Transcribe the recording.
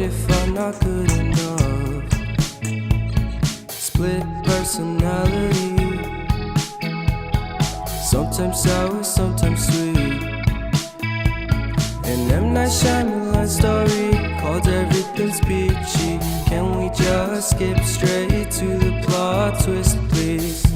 if I'm not good enough? Split personality, sometimes sour, sometimes sweet. An M. Night Shyamalan story called Everything's Peachy. Can we just skip straight to the plot twist, please?